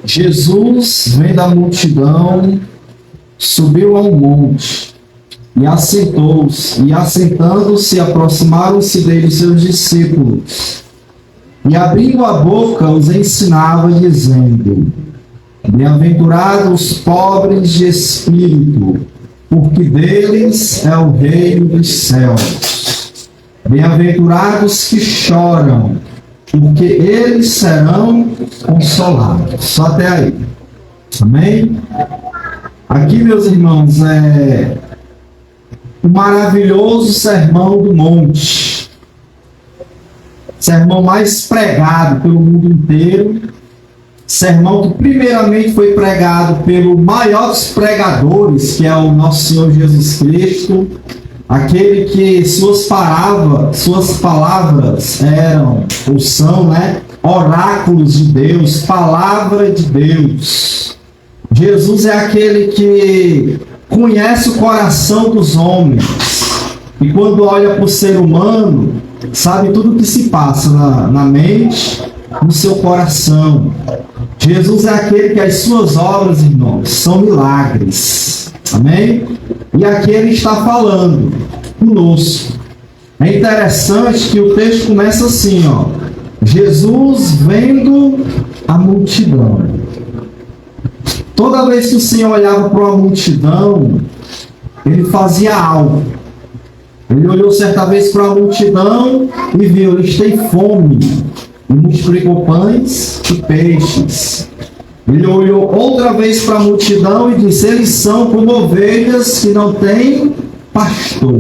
Jesus, vendo a multidão, subiu ao monte e assentou-se, e assentando-se, aproximaram-se dele seus discípulos. E abrindo a boca, os ensinava, dizendo: Bem-aventurados os pobres de espírito, porque deles é o reino dos céus. Bem-aventurados que choram, porque eles serão consolados. Só até aí. Amém? Aqui, meus irmãos, é o maravilhoso Sermão do Monte. Sermão mais pregado pelo mundo inteiro. Sermão que primeiramente foi pregado pelo maior dos pregadores, que é o nosso Senhor Jesus Cristo. Aquele que suas palavras eram, ou são, oráculos de Deus, palavra de Deus. Jesus é aquele que conhece o coração dos homens. E quando olha para o ser humano, sabe tudo o que se passa na mente, no seu coração. Jesus é aquele que as suas obras, irmãos, são milagres. Amém? E aqui ele está falando conosco. É interessante que o texto começa assim, Jesus vendo a multidão. Toda vez que o Senhor olhava para uma multidão, ele fazia algo. Ele olhou certa vez para a multidão e viu, eles têm fome. E multiplicou pães e peixes. Ele olhou outra vez para a multidão e disse: eles são como ovelhas que não têm pastor.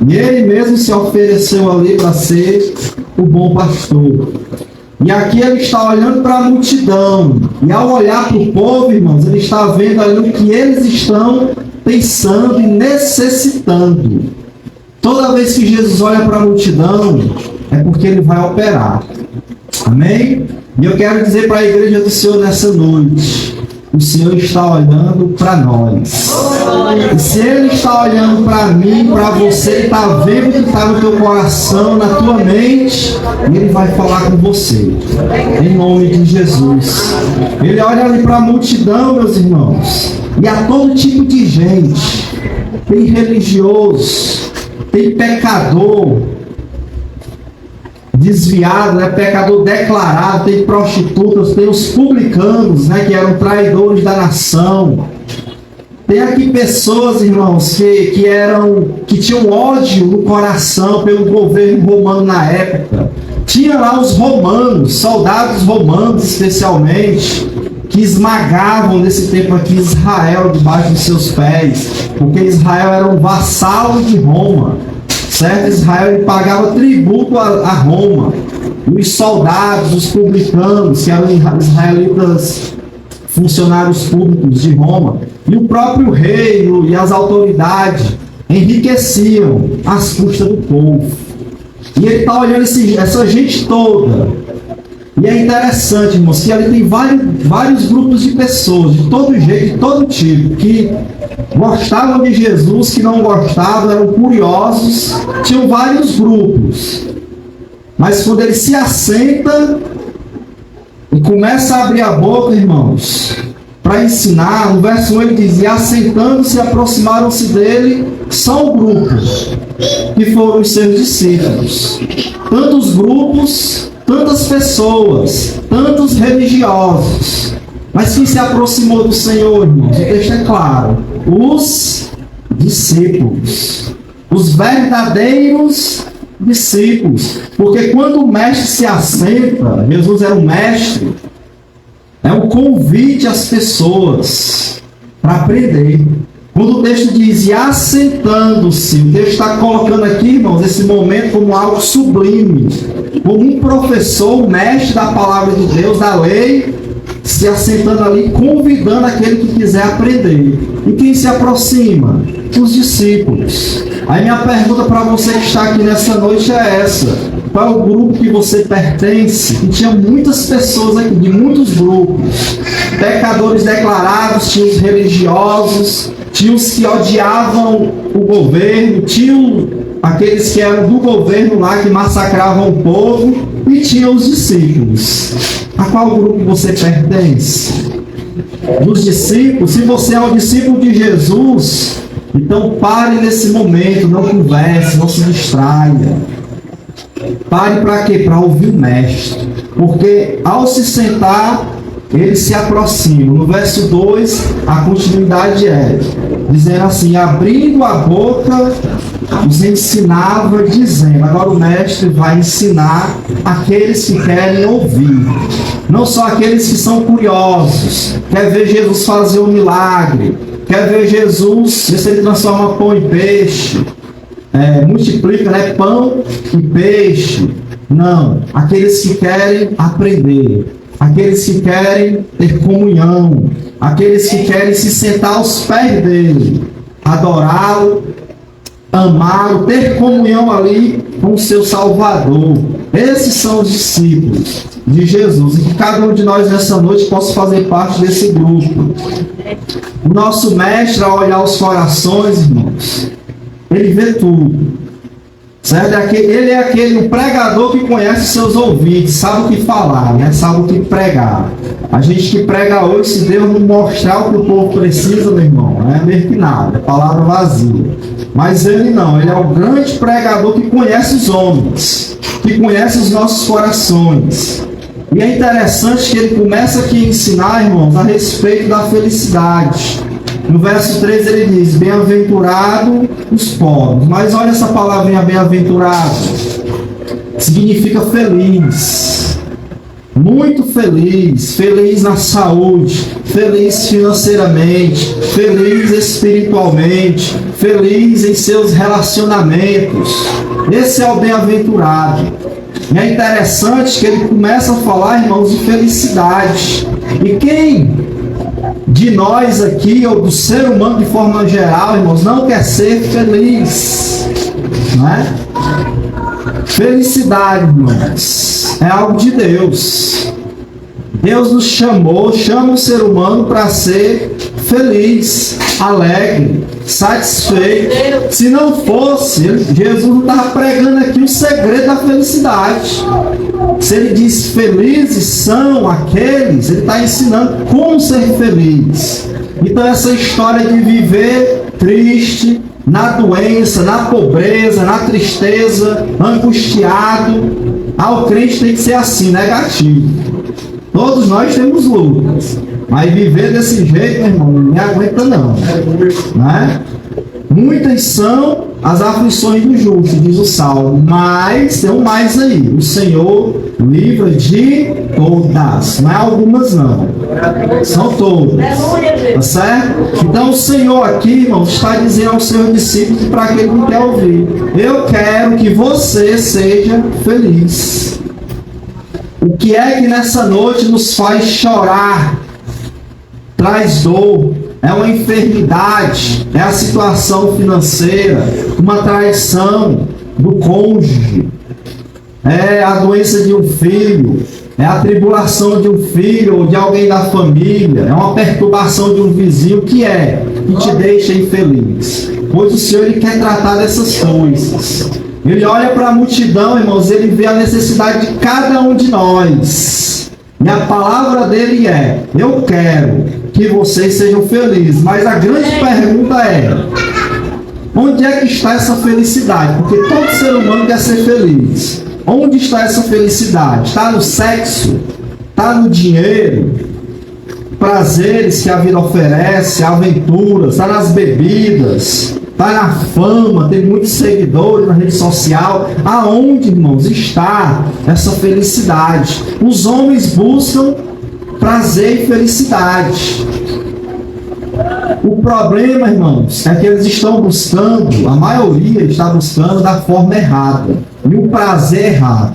E ele mesmo se ofereceu ali para ser o bom pastor. E aqui ele está olhando para a multidão. E ao olhar para o povo, irmãos, ele está vendo ali o que eles estão pensando e necessitando. Toda vez que Jesus olha para a multidão, é porque ele vai operar. Amém? E eu quero dizer para a igreja do Senhor nessa noite: o Senhor está olhando para nós. E se Ele está olhando para mim, para você, Ele está vendo o que está no teu coração, na tua mente, e Ele vai falar com você. Em nome de Jesus. Ele olha ali para a multidão, meus irmãos, e há todo tipo de gente. Tem religioso, tem pecador desviado, pecador declarado, tem prostitutas, tem os publicanos, que eram traidores da nação. Tem aqui pessoas, irmãos, que tinham ódio no coração pelo governo romano na época. Tinha lá os romanos, soldados romanos especialmente, que esmagavam nesse tempo aqui Israel debaixo dos seus pés, porque Israel era um vassalo de Roma. Certo? Israel ele pagava tributo a Roma. E os soldados, os publicanos, que eram israelitas, funcionários públicos de Roma, e o próprio rei e as autoridades enriqueciam às custas do povo. E ele está olhando essa gente toda. E é interessante, irmãos, que ali tem vários grupos de pessoas, de todo jeito, de todo tipo, que gostavam de Jesus, que não gostavam, eram curiosos, tinham vários grupos. Mas quando ele se assenta e começa a abrir a boca, irmãos, para ensinar, no verso 1 ele diz: e assentando-se, aproximaram-se dele, são grupos, que foram os seus discípulos. Tantos grupos, tantas pessoas, tantos religiosos. Mas quem se aproximou do Senhor, irmãos? O texto é claro: os discípulos, os verdadeiros discípulos. Porque quando o mestre se assenta, Jesus era o mestre, é um convite às pessoas para aprender. Quando o texto diz e assentando-se, o texto está colocando aqui, irmãos, esse momento como algo sublime, como um professor, um mestre da palavra de Deus, da lei, se assentando ali, convidando aquele que quiser aprender. E quem se aproxima? Os discípulos. Aí minha pergunta para você que está aqui nessa noite é essa: qual é o grupo que você pertence? E tinha muitas pessoas aqui, de muitos grupos. Pecadores declarados, tinha os religiosos, tinha os que odiavam o governo, tinha aqueles que eram do governo lá, que massacravam o povo, e tinha os discípulos. A qual grupo você pertence? Dos discípulos? Se você é um discípulo de Jesus, então pare nesse momento, não converse, não se distraia. Pare para quê? Para ouvir o mestre. Porque ao se sentar, ele se aproxima. No verso 2, a continuidade é dizendo assim: abrindo a boca, os ensinava, dizendo. Agora o mestre vai ensinar aqueles que querem ouvir. Não só aqueles que são curiosos, quer ver Jesus fazer um milagre, quer ver Jesus, ver se ele transforma pão em peixe, multiplica, né, pão e peixe. Não, aqueles que querem aprender, aqueles que querem ter comunhão, aqueles que querem se sentar aos pés dele, adorá-lo, amá-lo, ter comunhão ali com o seu Salvador. Esses são os discípulos de Jesus, e que cada um de nós nessa noite possa fazer parte desse grupo. O nosso mestre, ao olhar os corações, irmãos, ele vê tudo. Certo? Ele é aquele pregador que conhece seus ouvintes, sabe o que falar, né? Sabe o que pregar. A gente que prega hoje, se Deus não mostrar o que o povo precisa, meu irmão, não é meio que nada, é palavra vazia. Mas ele não, ele é o grande pregador que conhece os homens, que conhece os nossos corações. E é interessante que ele começa aqui a ensinar, irmãos, a respeito da felicidade. No verso 3 ele diz: bem-aventurado os pobres. Mas olha essa palavrinha bem-aventurado. Significa feliz. Muito feliz. Feliz na saúde. Feliz financeiramente. Feliz espiritualmente. Feliz em seus relacionamentos. Esse é o bem-aventurado. E é interessante que ele começa a falar, irmãos, de felicidade. E quem de nós aqui, ou do ser humano de forma geral, irmãos, não quer ser feliz? Não é? Felicidade, irmãos, é algo de Deus. Deus nos chamou, chama o ser humano para ser feliz, alegre, satisfeito. Se não fosse, Jesus não estava pregando aqui o segredo da felicidade. Se ele diz felizes são aqueles, ele está ensinando como ser feliz. Então essa história de viver triste, na doença, na pobreza, na tristeza, angustiado, o crente tem que ser assim, negativo. Todos nós temos lutas, mas viver desse jeito, meu irmão, não me aguenta não, né? Muitas são as aflições do justo, diz o Salmo, mas tem um mais aí: o Senhor livra de todas, não é algumas não, são todas, tá certo? Então o Senhor aqui, irmão, está dizendo aos seus discípulos, para aquele que não quer ouvir: eu quero que você seja feliz. O que é que nessa noite nos faz chorar, traz dor? É uma enfermidade, é a situação financeira, uma traição do cônjuge, é a doença de um filho, é a tribulação de um filho ou de alguém da família, é uma perturbação de um vizinho que te deixa infeliz. Pois o Senhor, ele quer tratar dessas coisas. Ele olha para a multidão, irmãos, ele vê a necessidade de cada um de nós. E a palavra dele é: eu quero que vocês sejam felizes. Mas a grande pergunta é: onde é que está essa felicidade? Porque todo ser humano quer ser feliz. Onde está essa felicidade? Está no sexo? Está no dinheiro? Prazeres que a vida oferece, aventuras? Está nas bebidas? Está na fama? Tem muitos seguidores na rede social? Aonde, irmãos, está essa felicidade? Os homens buscam prazer e felicidade. O problema, irmãos, é que eles estão buscando, a maioria está buscando da forma errada, e o prazer errado.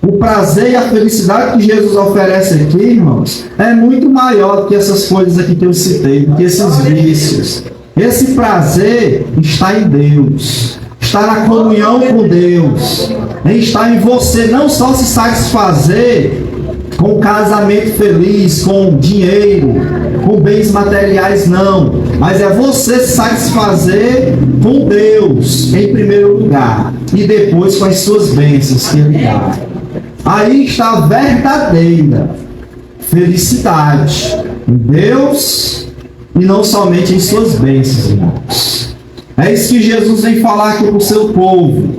O prazer e a felicidade que Jesus oferece aqui, irmãos, é muito maior do que essas coisas aqui que eu citei, do que esses vícios. Esse prazer está em Deus, está na comunhão com Deus, está em você não só se satisfazer com casamento feliz, com dinheiro, com bens materiais, não. Mas é você se satisfazer com Deus, em primeiro lugar, e depois com as suas bênçãos que Ele dá. Aí está a verdadeira felicidade em Deus e não somente em suas bênçãos, irmãos. É isso que Jesus vem falar aqui para o seu povo,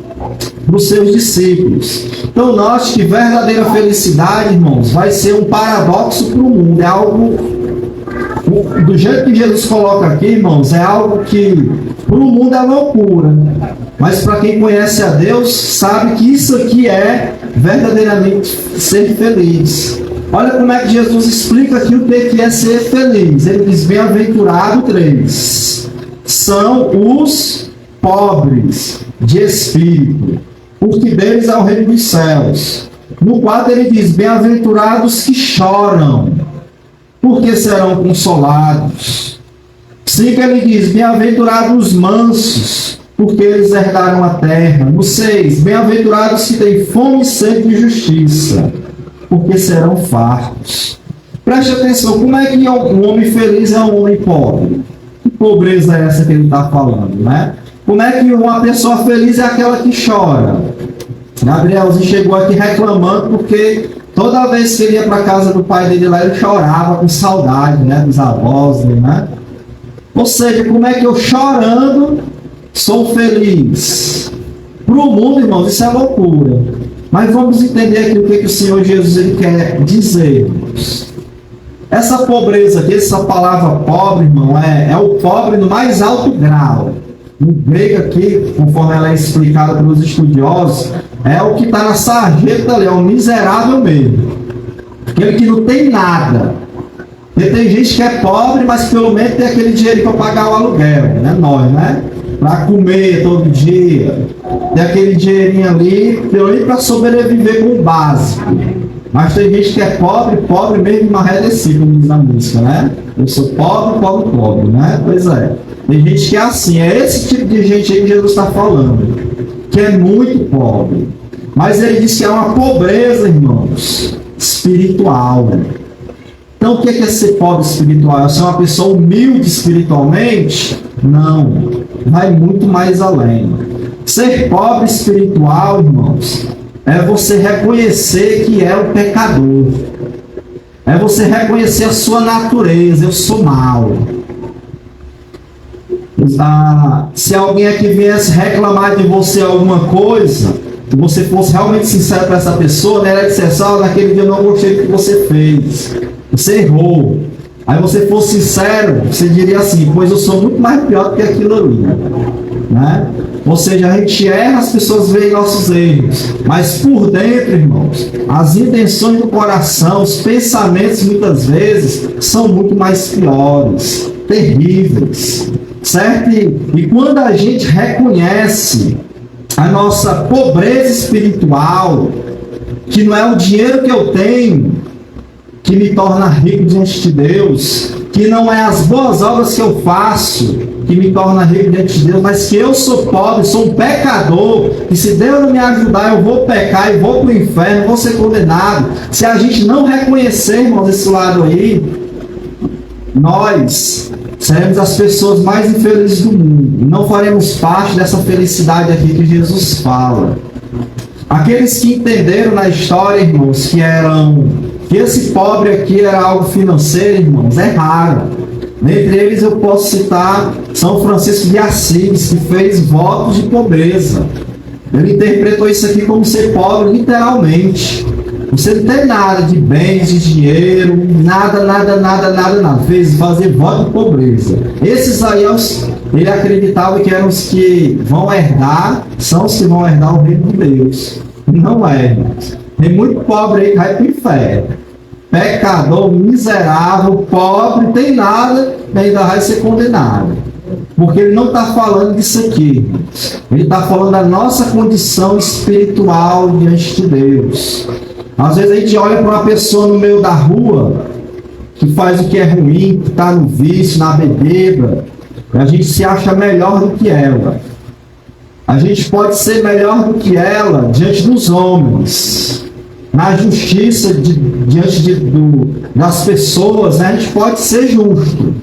para os seus discípulos. Então, note que verdadeira felicidade, irmãos, vai ser um paradoxo para o mundo. É algo, do jeito que Jesus coloca aqui, irmãos, é algo que para o mundo é loucura. Mas para quem conhece a Deus, sabe que isso aqui é verdadeiramente ser feliz. Olha como é que Jesus explica aqui o que é ser feliz. Ele diz: bem-aventurado 3. São os pobres de espírito, porque deles é o reino dos céus. No 4 ele diz: bem-aventurados que choram, porque serão consolados. 5 ele diz: bem-aventurados os mansos, porque eles herdarão a terra. No 6, bem-aventurados que têm fome e sede de justiça, porque serão fartos. Preste atenção, como é que um homem feliz é um homem pobre? Que pobreza é essa que ele está falando, né? Como é que uma pessoa feliz é aquela que chora? Gabrielzinho chegou aqui reclamando porque toda vez que ele ia para a casa do pai dele lá, ele chorava com saudade, né, dos avós, né? Ou seja, como é que eu chorando sou feliz? Para o mundo, irmãos, isso é loucura. Mas vamos entender aqui o que o Senhor Jesus ele quer dizer. Essa pobreza aqui, essa palavra pobre, irmão, é o pobre no mais alto grau. No grego aqui, conforme ela é explicada pelos estudiosos, é o que está na sarjeta ali, é o miserável mesmo. Aquele que não tem nada. Porque tem gente que é pobre, mas pelo menos tem aquele dinheiro para pagar o aluguel, né? Nós, né? Para comer todo dia. Tem aquele dinheirinho ali, pelo menos para sobreviver com o básico. Mas tem gente que é pobre, pobre mesmo, marredecido, como diz a música, né? Eu sou pobre, pobre, pobre, né? Pois é. Tem gente que é assim, é esse tipo de gente aí que Jesus está falando, que é muito pobre. Mas ele diz que é uma pobreza, irmãos, espiritual. Então o que é ser pobre espiritual? É ser uma pessoa humilde espiritualmente? Não, vai muito mais além. Ser pobre espiritual, irmãos, é você reconhecer que é um pecador. É você reconhecer a sua natureza, eu sou mau. Se alguém aqui viesse reclamar de você alguma coisa, se você fosse realmente sincero para essa pessoa, né, ela dissesse: naquele dia eu não gostei do que você fez, você errou. Aí você fosse sincero, você diria assim: pois eu sou muito mais pior do que aquilo ali, né? Ou seja, a gente erra, as pessoas veem nossos erros, mas por dentro, irmãos, as intenções do coração, os pensamentos muitas vezes são muito mais piores, terríveis, certo? E quando a gente reconhece a nossa pobreza espiritual, que não é o dinheiro que eu tenho que me torna rico diante de Deus, que não é as boas obras que eu faço que me torna rico diante de Deus, mas que eu sou pobre, sou um pecador, e se Deus não me ajudar, eu vou pecar e vou para o inferno, vou ser condenado. Se a gente não reconhecer, irmãos, esse lado aí, nós seremos as pessoas mais infelizes do mundo, e não faremos parte dessa felicidade aqui que Jesus fala. Aqueles que entenderam na história, irmãos, que esse pobre aqui era algo financeiro, irmãos, é raro. Dentre eles eu posso citar São Francisco de Assis, que fez votos de pobreza. Ele interpretou isso aqui como ser pobre literalmente. Você não tem nada de bens, de dinheiro, nada. Fez fazer voto de pobreza. Esses aí, ele acreditava que eram os que vão herdar, são os que vão herdar o reino de Deus. Não é, irmãos. Tem muito pobre aí que vai para o inferno. Pecador, miserável, pobre, tem nada, ainda vai ser condenado. Porque ele não está falando disso aqui. Ele está falando da nossa condição espiritual diante de Deus. Às vezes a gente olha para uma pessoa no meio da rua, que faz o que é ruim, que está no vício, na bebida, e a gente se acha melhor do que ela. A gente pode ser melhor do que ela diante dos homens. na justiça diante das pessoas, né, a gente pode ser justo,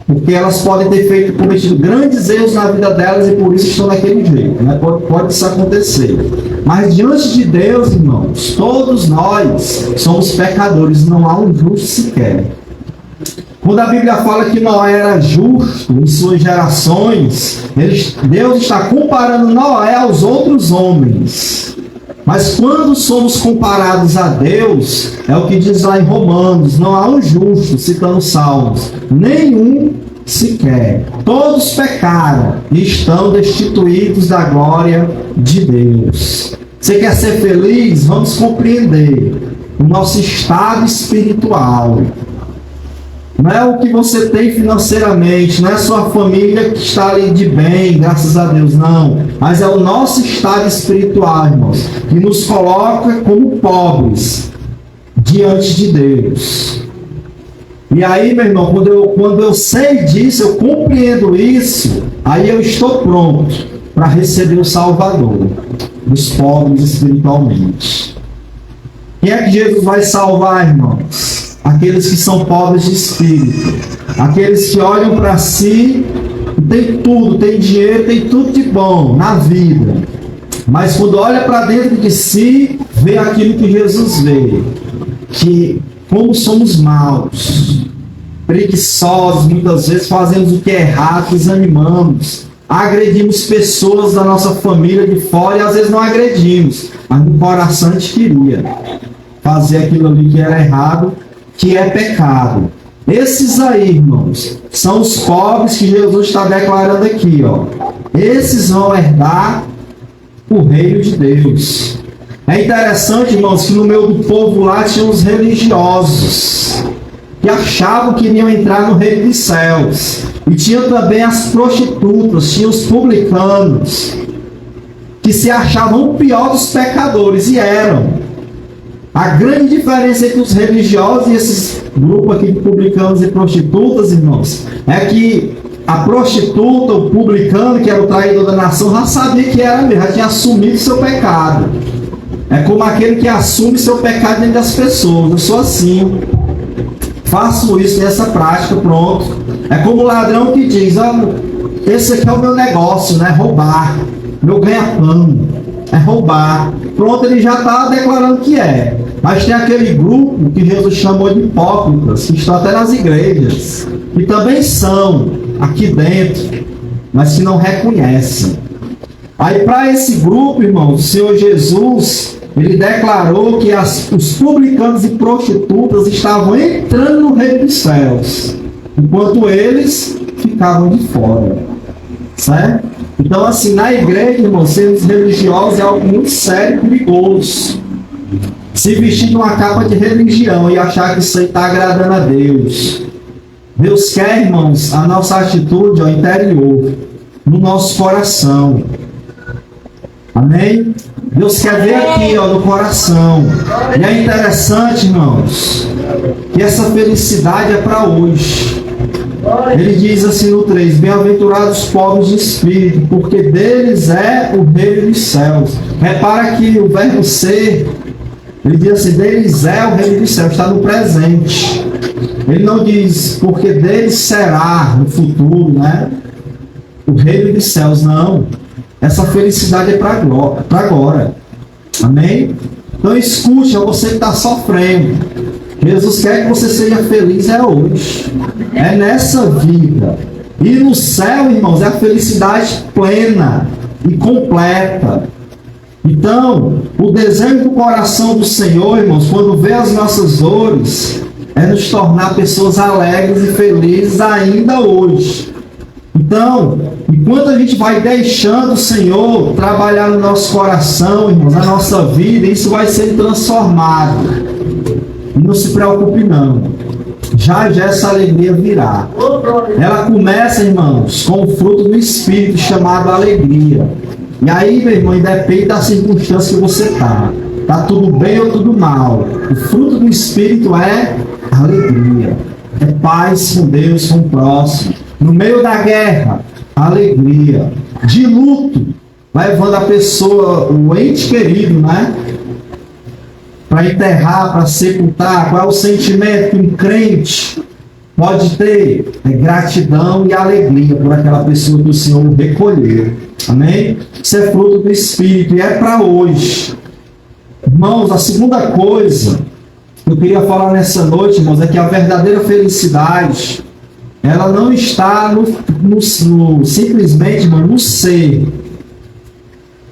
porque elas podem ter cometido grandes erros na vida delas e por isso estão daquele jeito, né? Pode isso acontecer. Mas diante de Deus, irmãos, todos nós somos pecadores, não há um justo sequer. Quando a Bíblia fala que Noé era justo em suas gerações, Deus está comparando Noé aos outros homens. Mas quando somos comparados a Deus, é o que diz lá em Romanos, não há um justo, citando Salmos, nenhum sequer. Todos pecaram e estão destituídos da glória de Deus. Você quer ser feliz? Vamos compreender o nosso estado espiritual. Não é o que você tem financeiramente, não é a sua família que está ali de bem, graças a Deus, não. Mas é o nosso estado espiritual, irmãos, que nos coloca como pobres diante de Deus. E aí, meu irmão, quando eu sei disso, eu compreendo isso, aí eu estou pronto para receber o Salvador dos pobres espiritualmente. Quem é que Jesus vai salvar, irmãos? Aqueles que são pobres de espírito, aqueles que olham para si, tem tudo, tem dinheiro, tem tudo de bom na vida, mas quando olha para dentro de si, vê aquilo que Jesus vê, que como somos maus, preguiçosos, muitas vezes fazemos o que é errado, desanimamos, agredimos pessoas da nossa família de fora e às vezes não agredimos, mas no coração a gente queria fazer aquilo ali que era errado, que é pecado. Esses aí, irmãos, são os pobres que Jesus está declarando aqui, ó. Esses vão herdar o reino de Deus. É interessante, irmãos, que no meio do povo lá tinha os religiosos que achavam que iriam entrar no reino dos céus. E tinha também as prostitutas, tinha os publicanos, que se achavam o pior dos pecadores, e eram. A grande diferença entre os religiosos e esses grupos aqui de publicanos e prostitutas, irmãos, é que a prostituta, o publicano, que era o traidor da nação, já sabia que era mesmo, já tinha assumido seu pecado. É como aquele que assume seu pecado dentro das pessoas. Eu sou assim, faço isso nessa prática, pronto. É como o ladrão que diz, esse aqui é o meu negócio, né? Roubar, meu ganha-pão, é roubar. Pronto, ele já está declarando que é. Mas tem aquele grupo que Jesus chamou de hipócritas, que estão até nas igrejas, que também são aqui dentro, mas que não reconhecem. Aí para esse grupo, irmãos, o Senhor Jesus, ele declarou que os publicanos e prostitutas estavam entrando no reino dos céus, enquanto eles ficavam de fora. Certo? Então, assim, na igreja, irmãos, sermos religiosos é algo muito sério e perigoso. Se vestir de uma capa de religião e achar que isso aí está agradando a Deus. Deus quer, irmãos, a nossa atitude ao interior, no nosso coração. Amém? Deus quer ver aqui, no coração. E é interessante, irmãos, que essa felicidade é para hoje. Ele diz assim no 3, bem-aventurados os pobres de espírito, porque deles é o reino dos céus. Repara que o verbo ser, ele diz assim, deles é o reino dos céus, está no presente. Ele não diz, porque deles será no futuro, né? O reino dos céus, não. Essa felicidade é para agora. Amém? Então escute, é você que está sofrendo. Jesus quer que você seja feliz hoje. É nessa vida. E no céu, irmãos, é a felicidade plena e completa. Então, o desejo do coração do Senhor, irmãos, quando vê as nossas dores, é nos tornar pessoas alegres e felizes ainda hoje. Então, enquanto a gente vai deixando o Senhor trabalhar no nosso coração, irmãos, na nossa vida, isso vai ser transformado. E não se preocupe não. Já essa alegria virá. Ela começa, irmãos, com o fruto do Espírito chamado alegria. E aí, meu irmão, depende da circunstância que você está. Está tudo bem ou tudo mal. O fruto do Espírito é alegria. É paz com Deus, com o próximo. No meio da guerra, alegria. De luto, levando a pessoa, o ente querido, né? para enterrar, para sepultar. Qual é o sentimento que um crente pode ter? É gratidão e alegria por aquela pessoa que o Senhor recolheu. Amém? Isso é fruto do Espírito e é para hoje. Irmãos, a segunda coisa que eu queria falar nessa noite, irmãos, é que a verdadeira felicidade, ela não está simplesmente, irmão, no ser.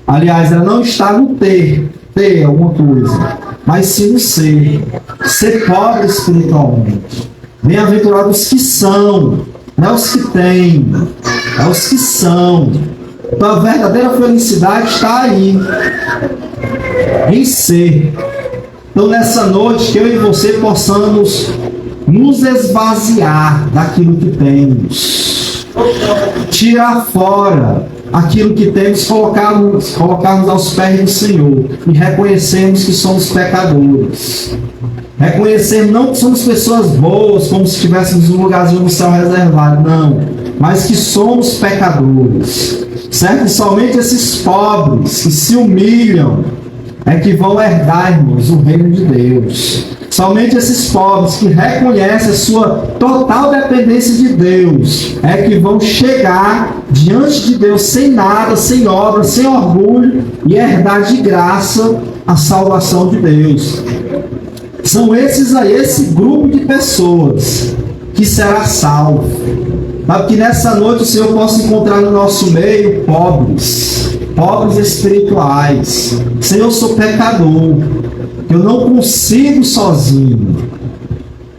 Aliás, ela não está no ter alguma coisa, mas sim no ser pobre espiritualmente. Bem-aventurados que são, não é os que têm, é os que são. Então a verdadeira felicidade está aí, em ser. Então nessa noite, que eu e você possamos nos esvaziar daquilo que temos, tirar fora aquilo que temos, colocarmos aos pés do Senhor e reconhecermos que somos pecadores. Reconhecer não que somos pessoas boas, como se estivéssemos um lugarzinho no céu reservado, não, mas que somos pecadores, certo? E somente esses pobres que se humilham é que vão herdar, irmãos, o reino de Deus. Somente esses pobres que reconhecem a sua total dependência de Deus é que vão chegar diante de Deus sem nada, sem obra, sem orgulho e herdar de graça a salvação de Deus. São esses aí, esse grupo de pessoas que será salvo. Para que nessa noite o Senhor possa encontrar no nosso meio pobres espirituais. Senhor, eu sou pecador. Eu não consigo sozinho.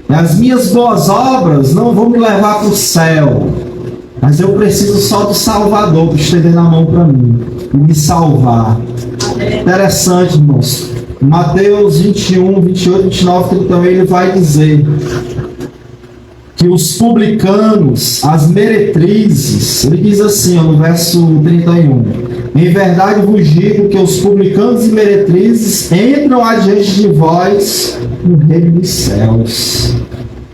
As minhas boas obras não vão me levar para o céu. Mas eu preciso só do Salvador estender a mão para mim e me salvar. Interessante, irmãos. Mateus 21, 28, 29, 31, ele vai dizer que os publicanos, as meretrizes, ele diz assim, ó, no verso 31, em verdade vos digo que os publicanos e meretrizes entram adiante de vós no reino dos céus.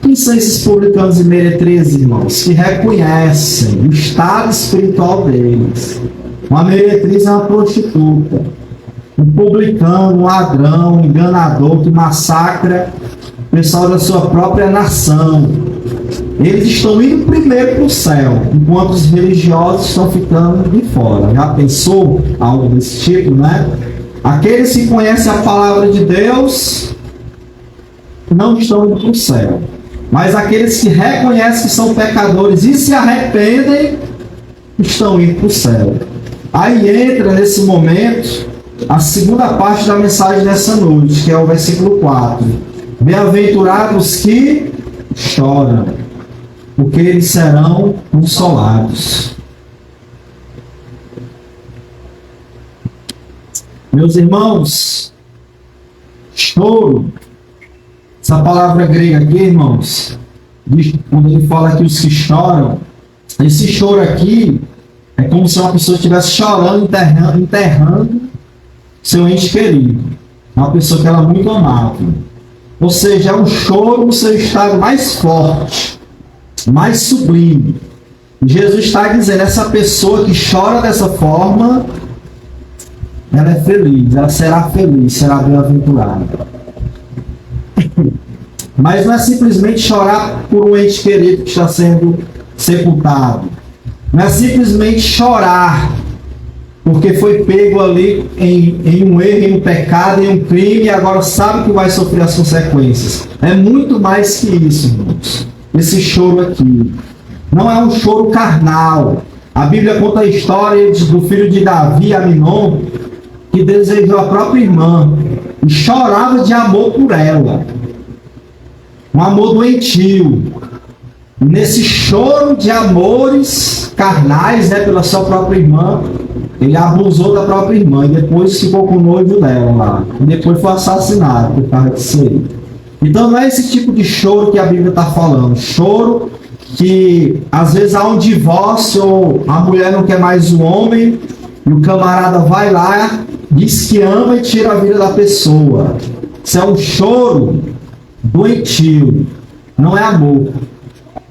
Quem são esses publicanos e meretrizes, irmãos? Que reconhecem o estado espiritual deles. Uma meretriz é uma prostituta. Um publicano, um ladrão, um enganador que massacra o pessoal da sua própria nação. Eles estão indo primeiro para o céu, enquanto os religiosos estão ficando de fora. Já pensou algo desse tipo, né? Aqueles que conhecem a palavra de Deus não estão indo para o céu. Mas aqueles que reconhecem que são pecadores e se arrependem estão indo para o céu. Aí entra nesse momento a segunda parte da mensagem dessa noite, que é o versículo 4. Bem-aventurados que choram, porque eles serão consolados. Meus irmãos, choro, essa palavra grega aqui, irmãos, quando ele fala que os que choram, esse choro aqui é como se uma pessoa estivesse chorando, enterrando seu ente querido, uma pessoa que ela muito amava. Ou seja, é um choro no seu estado mais forte, mais sublime. Jesus está dizendo, essa pessoa que chora dessa forma, ela é feliz, ela será feliz, será bem-aventurada. Mas não é simplesmente chorar por um ente querido que está sendo sepultado. Não é simplesmente chorar porque foi pego ali em um erro, em um pecado, em um crime, e agora sabe que vai sofrer as consequências. É muito mais que isso, irmãos. Esse choro aqui não é um choro carnal. A Bíblia conta a história do filho de Davi, Aminon, que desejou a própria irmã e chorava de amor por ela. Um amor doentio. E nesse choro de amores carnais, pela sua própria irmã, ele abusou da própria irmã e depois ficou com o noivo dela lá. E depois foi assassinado por causa disso aí. Então não é esse tipo de choro que a Bíblia está falando. Choro que às vezes há um divórcio, ou a mulher não quer mais o homem, e o camarada vai lá, diz que ama e tira a vida da pessoa. Isso é um choro doentio. Não é amor.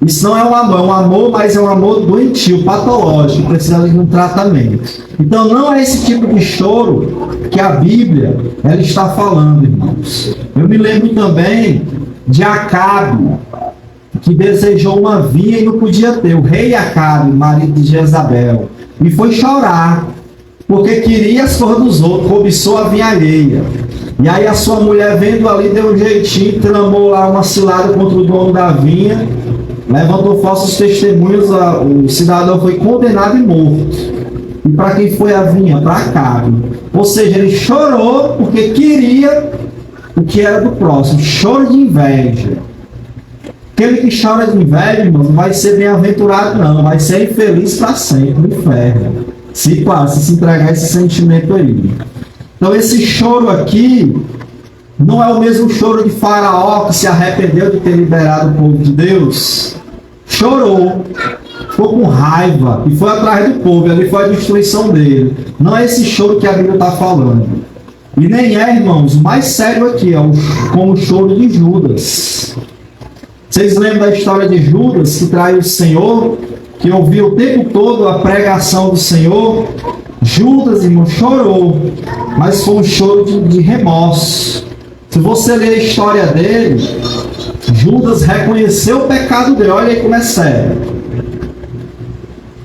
Isso não é um amor, mas é um amor doentio, patológico, precisa de um tratamento. Então não é esse tipo de choro que a Bíblia ela está falando, irmãos. Eu me lembro também de Acabe, que desejou uma vinha e não podia ter. O rei Acabe, marido de Jezabel, e foi chorar, porque queria as coisas dos outros, cobiçou a vinha alheia. E aí a sua mulher vendo ali, deu um jeitinho, tramou lá uma cilada contra o dono da vinha, levantou falsos testemunhos, o cidadão foi condenado e morto. E para quem foi a vinha? Para Acabe. Ou seja, ele chorou porque queria o que era do próximo. Choro de inveja. Aquele que chora de inveja, irmão, não vai ser bem-aventurado, não. Vai ser infeliz para sempre no inferno. Se entregar a esse sentimento aí. Então esse choro aqui não é o mesmo choro de Faraó, que se arrependeu de ter liberado o povo de Deus. Chorou, ficou com raiva e foi atrás do povo, e ali foi a destruição dele. Não é esse choro que a Bíblia está falando. E nem é, irmãos, o mais sério aqui, como o choro de Judas. Vocês lembram da história de Judas, que traiu o Senhor, que ouviu o tempo todo a pregação do Senhor? Judas, irmão, chorou, mas foi um choro de remorso. Se você ler a história dele, Judas reconheceu o pecado dele. Olha aí como é sério.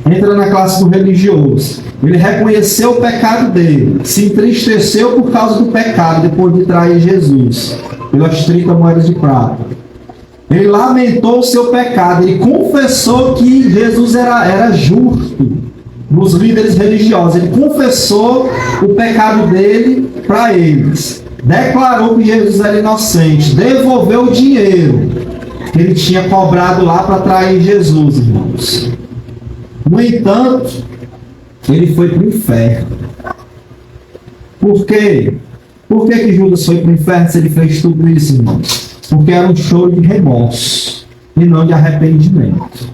Entra na classe do religioso. Ele reconheceu o pecado dele, se entristeceu por causa do pecado, depois de trair Jesus, pelas 30 moedas de prata. Ele lamentou o seu pecado, ele confessou que Jesus era justo nos líderes religiosos. Ele confessou o pecado dele para eles. Declarou que Jesus era inocente. Devolveu o dinheiro que ele tinha cobrado lá para trair Jesus, irmãos. No entanto, ele foi para o inferno. Por quê? Por que Judas foi para o inferno se ele fez tudo isso, irmãos? Porque era um choro de remorso e não de arrependimento.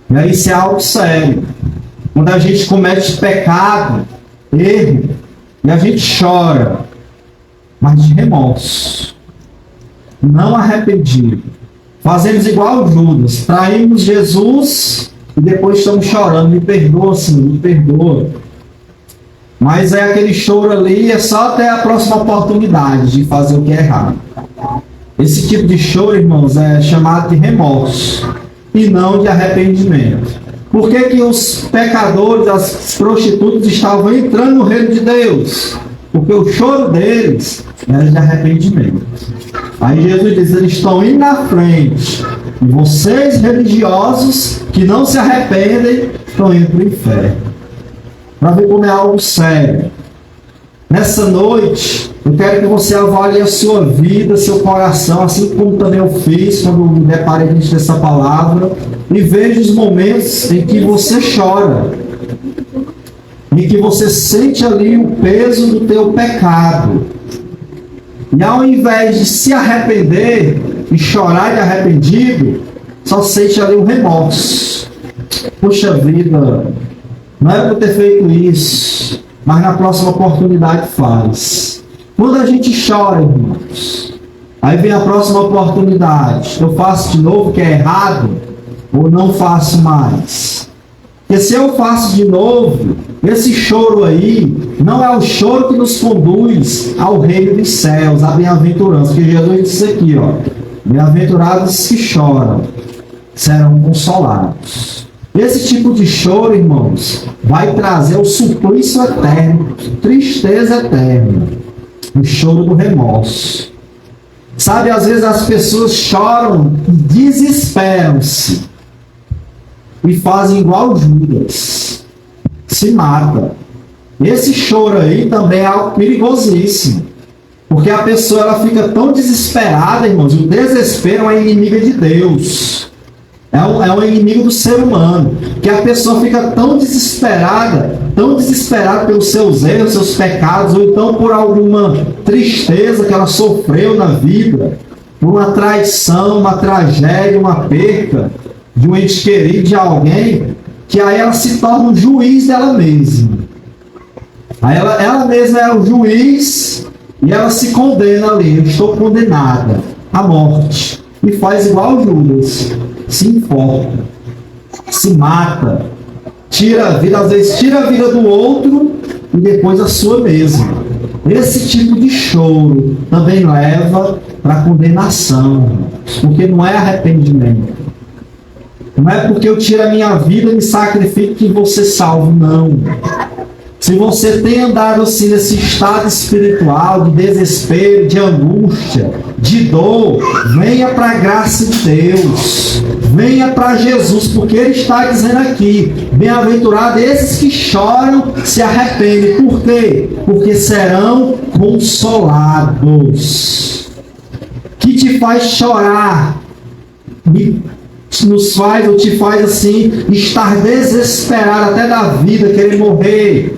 E aí isso é algo sério. Quando a gente comete pecado, erro, e a gente chora, mas de remorso, não arrependido. Fazemos igual Judas, traímos Jesus e depois estamos chorando, me perdoa, Senhor, me perdoa. Mas é aquele choro ali, é só até a próxima oportunidade de fazer o que é errado. Esse tipo de choro, irmãos, é chamado de remorso e não de arrependimento. Por que os pecadores, as prostitutas estavam entrando no reino de Deus? Porque o choro deles era de arrependimento. Aí Jesus diz, eles estão indo na frente. E vocês religiosos que não se arrependem, estão indo para o inferno. Para ver como é algo sério. Nessa noite, eu quero que você avalie a sua vida, seu coração, assim como também eu fiz quando me deparei diante dessa palavra, e veja os momentos em que você chora, em que você sente ali o peso do teu pecado. E ao invés de se arrepender e chorar de arrependido, só sente ali o remorso. Puxa vida, não era para ter feito isso, mas na próxima oportunidade faz. Quando a gente chora, irmãos, aí vem a próxima oportunidade. Eu faço de novo o que é errado ou não faço mais? Porque se eu faço de novo, esse choro aí não é o choro que nos conduz ao reino dos céus, à bem-aventurança. Porque Jesus disse aqui, ó, bem-aventurados que choram, serão consolados. Esse tipo de choro, irmãos, vai trazer o suplício eterno, tristeza eterna, o choro do remorso. Sabe, às vezes as pessoas choram e desesperam-se e fazem igual Judas, se mata. Esse choro aí também é algo perigosíssimo, porque a pessoa ela fica tão desesperada, irmãos, o desespero é inimiga de Deus. É um inimigo do ser humano, que a pessoa fica tão desesperada pelos seus erros, seus pecados, ou então por alguma tristeza que ela sofreu na vida, por uma traição, uma tragédia, uma perca de um ente querido, de alguém, que aí ela se torna o juiz dela mesma. Aí ela mesma é o juiz e ela se condena ali, eu estou condenada à morte, e faz igual Judas. se enforca, se mata, tira a vida, às vezes tira a vida do outro e depois a sua mesma. Esse tipo de choro também leva para condenação, porque não é arrependimento. Não é porque eu tiro a minha vida e me sacrifico que vou ser salvo, não. Se você tem andado assim nesse estado espiritual de desespero, de angústia, de dor, venha para a graça de Deus. Venha para Jesus, porque Ele está dizendo aqui, bem-aventurados esses que choram, se arrependem. Por quê? Porque serão consolados. Que te faz chorar? Nos faz ou te faz assim estar desesperado até da vida, querer morrer.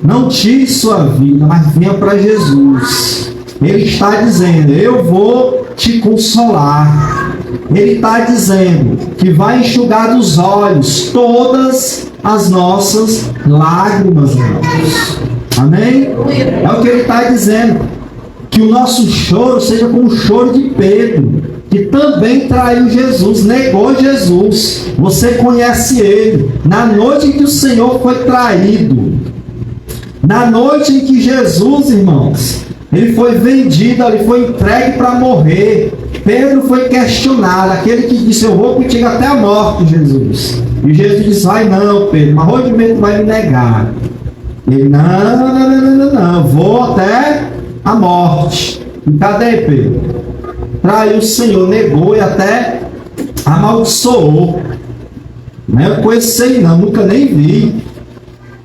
Não tire sua vida, mas venha para Jesus. Ele está dizendo, eu vou te consolar. Ele está dizendo que vai enxugar dos olhos todas as nossas lágrimas, irmãos. Amém? É o que ele está dizendo. Que o nosso choro seja como o choro de Pedro, que também traiu Jesus, negou Jesus. Você conhece ele. Na noite em que o Senhor foi traído, na noite em que Jesus, irmãos, ele foi vendido, ele foi entregue para morrer. Pedro foi questionado, aquele que disse, eu vou contigo até a morte, Jesus. E Jesus disse, vai não, Pedro, mas hoje mesmo vai me negar. Ele, não, vou até a morte. E cadê Pedro? Traiu o Senhor, negou e até amaldiçoou. Não é coisa não, nunca nem vi.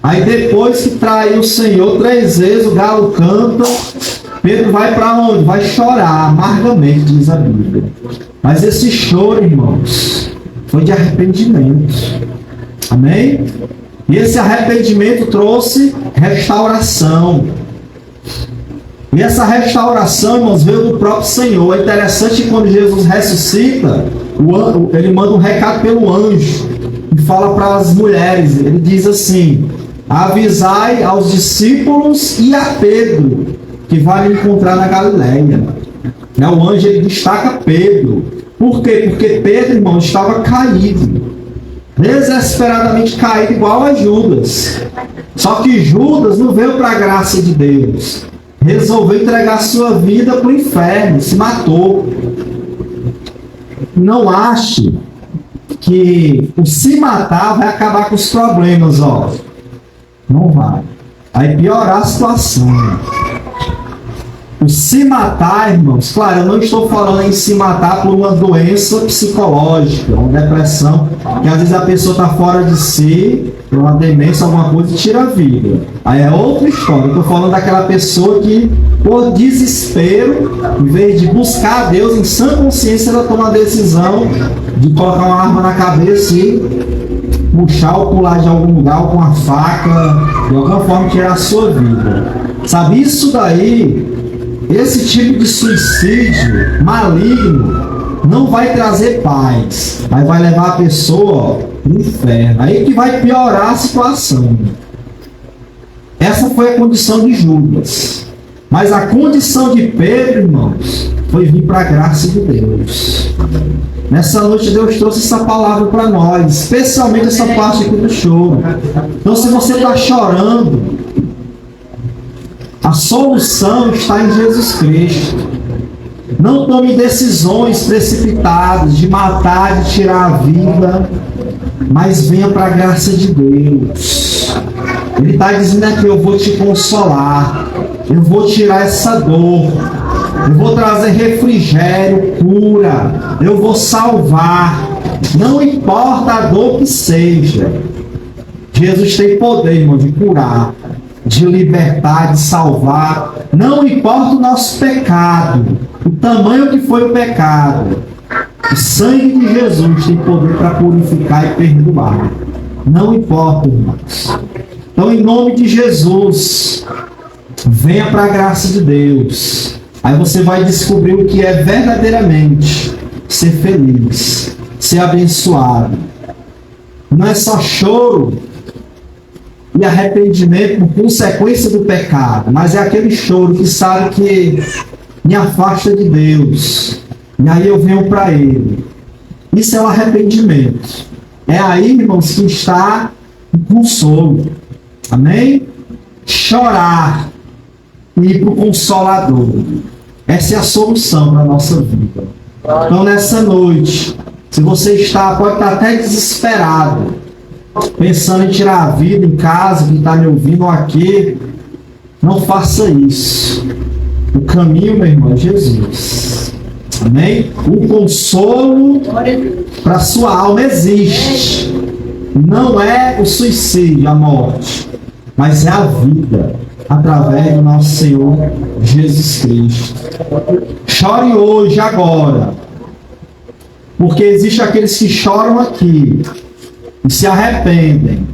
Aí depois que traiu o Senhor 3 vezes, o galo canta, Pedro vai para onde? Vai chorar amargamente, diz a Bíblia. Mas esse choro, irmãos, foi de arrependimento. Amém? E esse arrependimento trouxe restauração. E essa restauração, irmãos, veio do próprio Senhor. É interessante que quando Jesus ressuscita, ele manda um recado pelo anjo e fala para as mulheres. Ele diz assim, avisai aos discípulos e a Pedro, que vai me encontrar na Galileia. O anjo ele destaca Pedro. Por quê? Porque Pedro, irmão, estava caído. Desesperadamente caído, igual a Judas. Só que Judas não veio para a graça de Deus. Resolveu entregar sua vida para o inferno, se matou. Não ache que o se matar vai acabar com os problemas, ó. Não vai. Vai piorar a situação. O se matar, irmãos, claro, eu não estou falando em se matar por uma doença psicológica, uma depressão, que às vezes a pessoa está fora de si, por uma demência, alguma coisa, e tira a vida. Aí é outra história. Eu estou falando daquela pessoa que, por desespero, em vez de buscar a Deus, em sã consciência, ela toma a decisão de colocar uma arma na cabeça e puxar ou pular de algum lugar ou com uma faca, de alguma forma tirar a sua vida. Sabe, isso daí... Esse tipo de suicídio maligno não vai trazer paz, mas vai levar a pessoa para o inferno. Aí que vai piorar a situação. Essa foi a condição de Judas. Mas a condição de Pedro, irmãos, foi vir para a graça de Deus. Nessa noite Deus trouxe essa palavra para nós, especialmente essa parte aqui do choro. Então se você está chorando, a solução está em Jesus Cristo. Não tome decisões precipitadas de matar, de tirar a vida, mas venha para a graça de Deus. Ele está dizendo aqui, eu vou te consolar, eu vou tirar essa dor, eu vou trazer refrigério, cura, eu vou salvar. Não importa a dor que seja, Jesus tem poder, irmão, de curar, de libertar, de salvar. Não importa o nosso pecado, o tamanho que foi o pecado, o sangue de Jesus tem poder para purificar e perdoar. Não importa, irmãos. Então, em nome de Jesus, venha para a graça de Deus. Aí você vai descobrir o que é verdadeiramente ser feliz, ser abençoado. Não é só choro e arrependimento por consequência do pecado, mas é aquele choro que sabe que me afasta de Deus, e aí eu venho para Ele. Isso é o arrependimento. É aí, irmãos, que está o consolo. Amém? Chorar e ir para o Consolador. Essa é a solução para a nossa vida. Então, nessa noite, se você pode estar até desesperado, pensando em tirar a vida em casa, que está me ouvindo aqui, não faça isso. O caminho, meu irmão, é Jesus. Amém? O consolo para a sua alma existe. Não é o suicídio, a morte, mas é a vida, através do nosso Senhor Jesus Cristo. Chore hoje, agora, porque existem aqueles que choram aqui e se arrependem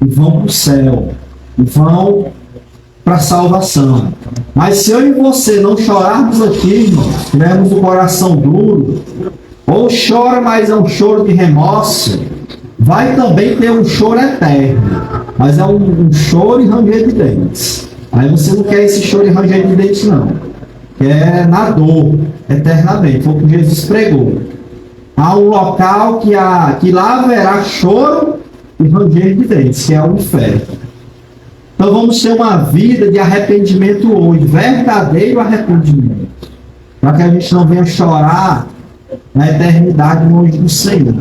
e vão para o céu e vão para a salvação. Mas se eu e você não chorarmos aqui, irmãos, tivermos o coração duro, ou chora, mas é um choro de remorso, vai também ter um choro eterno, mas é um choro e ranger de dentes. Aí você não quer esse choro e ranger de dentes, não. Quer na dor, eternamente. Foi o que Jesus pregou. Há um local que lá haverá choro e ranger de dentes, que é o inferno. Então vamos ter uma vida de arrependimento hoje, verdadeiro arrependimento, para que a gente não venha chorar na eternidade longe do Senhor.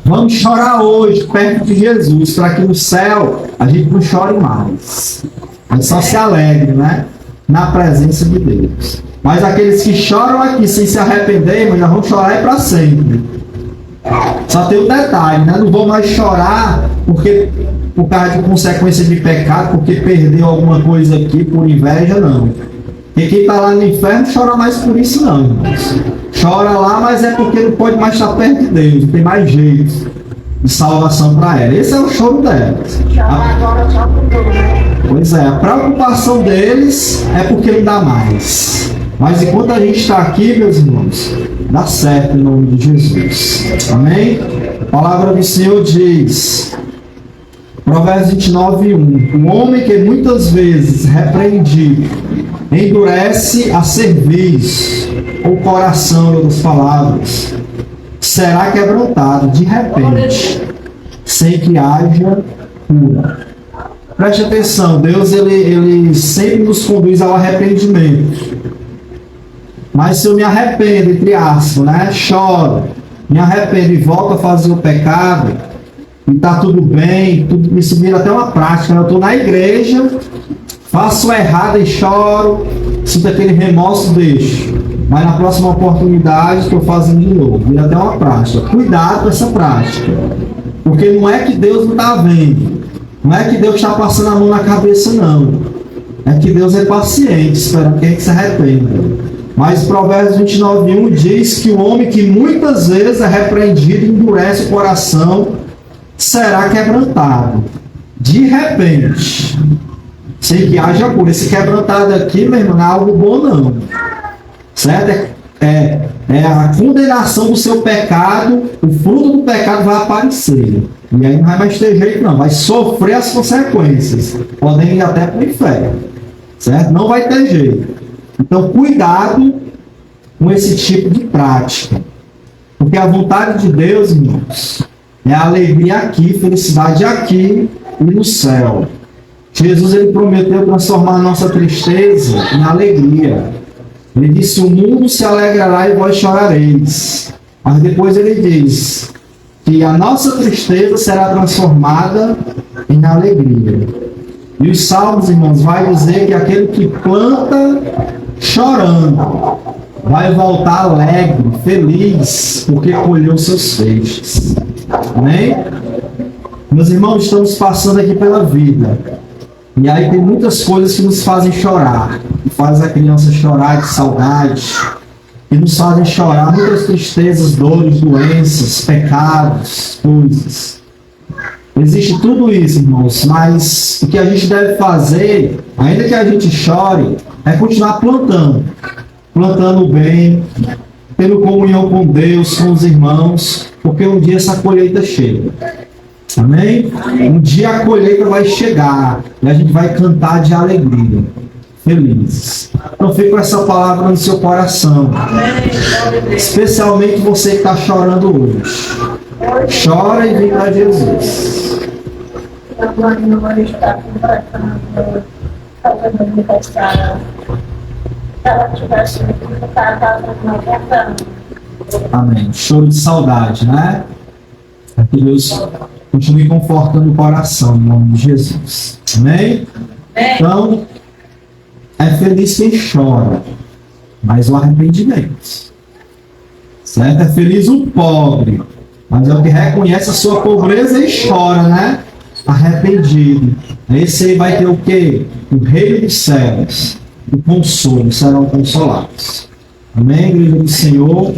Vamos chorar hoje perto de Jesus, para que no céu a gente não chore mais. A gente só se alegre, né? Na presença de Deus. Mas aqueles que choram aqui sem se arrepender, mas já vão chorar para sempre. Só tem um detalhe, né? Não vou mais chorar por causa de consequência de pecado, porque perdeu alguma coisa aqui por inveja, não. E quem está lá no inferno chora mais por isso, não, irmãos. Chora lá, mas é porque não pode mais estar perto de Deus, não tem mais jeito de salvação para ela. Esse é o choro delas. Pois é, a preocupação deles é porque não dá mais. Mas enquanto a gente está aqui, meus irmãos, dá certo em nome de Jesus. Amém? A palavra do Senhor diz, Provérbios 29:1: o homem que muitas vezes repreendido endurece a cerviz, ou coração, em outras palavras, será quebrantado de repente, sem que haja cura. Preste atenção, Deus ele sempre nos conduz ao arrependimento. Mas se eu me arrependo, entre aspas, né? Choro, me arrependo e volto a fazer o pecado, e está tudo bem, isso vira até uma prática. Eu estou na igreja, faço errado e choro, sinto aquele remorso, deixo. Mas na próxima oportunidade estou fazendo de novo, vira até uma prática. Cuidado com essa prática, porque não é que Deus não está vendo, não é que Deus está passando a mão na cabeça, não. É que Deus é paciente, esperando que a gente se arrependa. Mas Provérbios 29:1 diz que o homem que muitas vezes é repreendido e endurece o coração será quebrantado de repente, sem que haja cura. Esse quebrantado aqui, meu irmão, não é algo bom, não. Certo? É a condenação do seu pecado, o fruto do pecado vai aparecer. E aí não vai mais ter jeito, não. Vai sofrer as consequências. Podem ir até para o inferno. Certo? Não vai ter jeito. Então, cuidado com esse tipo de prática. Porque a vontade de Deus, irmãos, é a alegria aqui, felicidade aqui e no céu. Jesus ele prometeu transformar a nossa tristeza em alegria. Ele disse, o mundo se alegrará e vós chorareis. Mas depois ele diz que a nossa tristeza será transformada em alegria. E os Salmos, irmãos, vai dizer que aquele que planta chorando vai voltar alegre, feliz, porque colheu seus feixes. Amém? Meus irmãos, estamos passando aqui pela vida. E aí tem muitas coisas que nos fazem chorar. Que fazem a criança chorar de saudade. Que nos fazem chorar muitas tristezas, dores, doenças, pecados, coisas. Existe tudo isso, irmãos. Mas o que a gente deve fazer, ainda que a gente chore, é continuar plantando. Plantando bem, tendo comunhão com Deus, com os irmãos, porque um dia essa colheita chega. Amém? Um dia a colheita vai chegar e a gente vai cantar de alegria. felizes. Então fica com essa palavra no seu coração. Especialmente você que está chorando hoje. Chora e vem a Jesus. Amém. Choro de saudade, né? Que Deus continue confortando o coração, em nome de Jesus. Amém? Então, é feliz quem chora, mas o arrependimento. Certo? É feliz o pobre, mas é o que reconhece a sua pobreza e chora, né? Arrependido. Esse aí vai ter o quê? O reino dos céus. O consolo, serão consolados. Amém, igreja do Senhor?